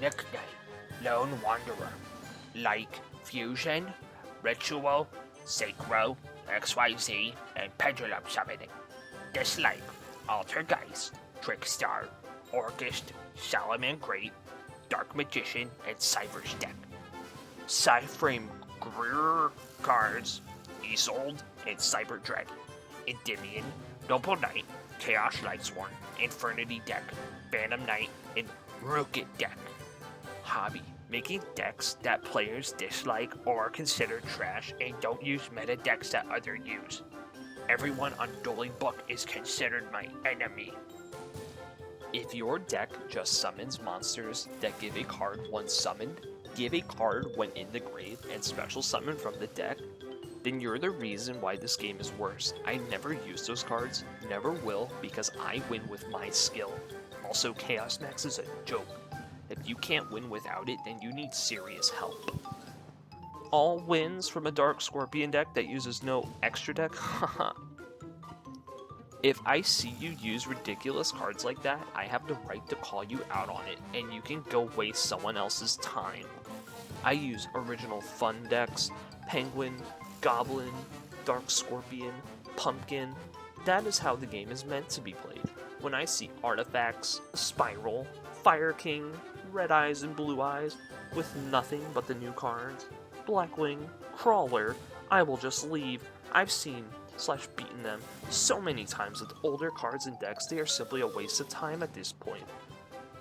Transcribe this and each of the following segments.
Nickname, Lone Wanderer. Like Fusion, Ritual, Synchro, XYZ, and Pendulum Summoning. Dislike, Altergeist, Trickstar, Orchist, Salaman Great, Dark Magician, and Cypher's Deck. Side-frame Greer cards, Isolde, and Cyber Dragon. Endymion, Noble Knight, Chaos Lightsworn, Infernity Deck, Phantom Knight, and Rookit Deck. Hobby, making decks that players dislike or are considered trash and don't use meta decks that others use. Everyone on Dueling Book is considered my enemy. If your deck just summons monsters that give a card once summoned, give a card when in the grave, and special summon from the deck, then you're the reason why this game is worse. I never use those cards, never will, because I win with my skill. Also, Chaos Max is a joke. If you can't win without it, then you need serious help. All wins from a Dark Scorpion deck that uses no extra deck? Haha. If I see you use ridiculous cards like that, I have the right to call you out on it, and you can go waste someone else's time. I use original fun decks, Penguin, Goblin, Dark Scorpion, Pumpkin. That is how the game is meant to be played. When I see artifacts, Spiral, Fire King, Red Eyes and Blue Eyes, with nothing but the new cards, Blackwing, Crawler, I will just leave. I've seen / beaten them so many times with older cards and decks, they are simply a waste of time at this point.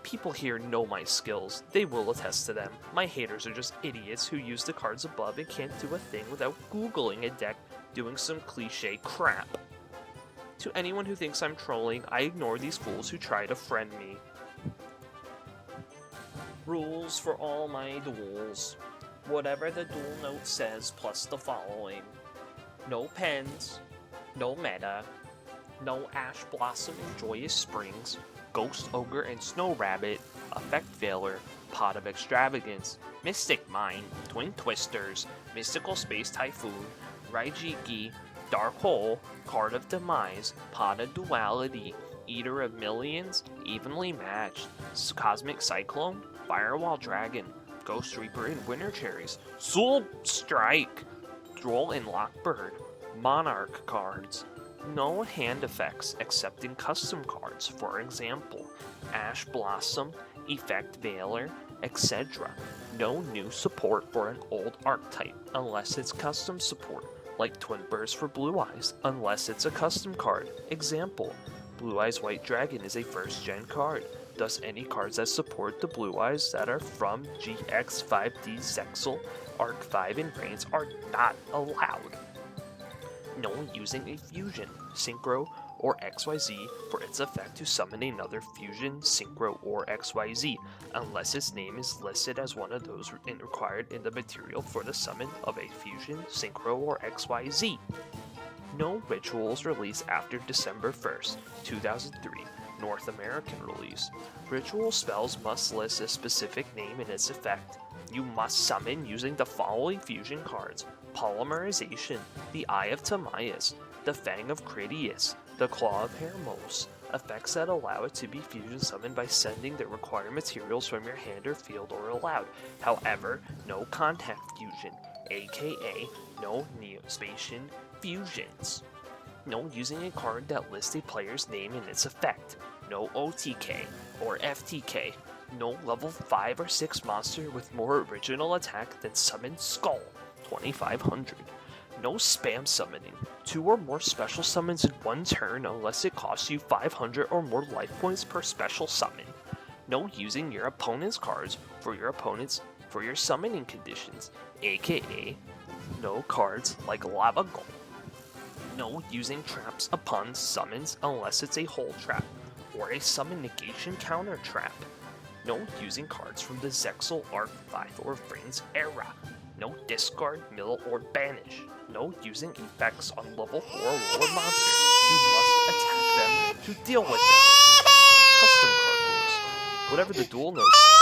People here know my skills, they will attest to them. My haters are just idiots who use the cards above and can't do a thing without googling a deck doing some cliche crap. To anyone who thinks I'm trolling, I ignore these fools who try to friend me. Rules for all my duels. Whatever the duel note says plus the following. No pens, no meta, no Ash Blossom and Joyous Springs, Ghost Ogre and Snow Rabbit, Effect Veiler, Pot of Extravagance, Mystic Mine, Twin Twisters, Mystical Space Typhoon, Raijiki, Dark Hole, Card of Demise, Pot of Duality, Eater of Millions, Evenly Matched, Cosmic Cyclone, Firewall Dragon, Ghost Reaper and Winter Cherries, Soul Strike, Droll and Lockbird, Monarch cards. No hand effects except in custom cards, for example, Ash Blossom, Effect Veiler, etc. No new support for an old archetype unless it's custom support, like Twin Burst for Blue Eyes, unless it's a custom card. Example, Blue Eyes White Dragon is a first gen card. Thus any cards that support the Blue Eyes that are from GX5D Zexal, Arc 5 and Reigns are not allowed. No using a Fusion, Synchro, or XYZ for its effect to summon another Fusion, Synchro, or XYZ, unless its name is listed as one of those required in the material for the summon of a Fusion, Synchro, or XYZ. No rituals released after December 1st, 2003, North American release. Ritual spells must list a specific name in its effect. You must summon using the following fusion cards: Polymerization, the Eye of Timaeus, the Fang of Critias, the Claw of Hermos. Effects that allow it to be fusion summoned by sending the required materials from your hand or field are allowed. However, no contact fusion, aka no Neospatian fusions. No using a card that lists a player's name in its effect. No OTK or FTK. No level 5 or 6 monster with more original attack than Summon Skull, 2500. No spam summoning. 2 or more special summons in one turn unless it costs you 500 or more life points per special summon. No using your opponent's cards for your summoning conditions, aka no cards like Lava Golem. No using traps upon summons unless it's a hold trap or a summon negation counter trap. No using cards from the Zexal, Arc 5 or Reigns era. No discard, mill, or banish. No using effects on level 4 or lower monsters. You must attack them to deal with them. Custom card rules. Whatever the duel notes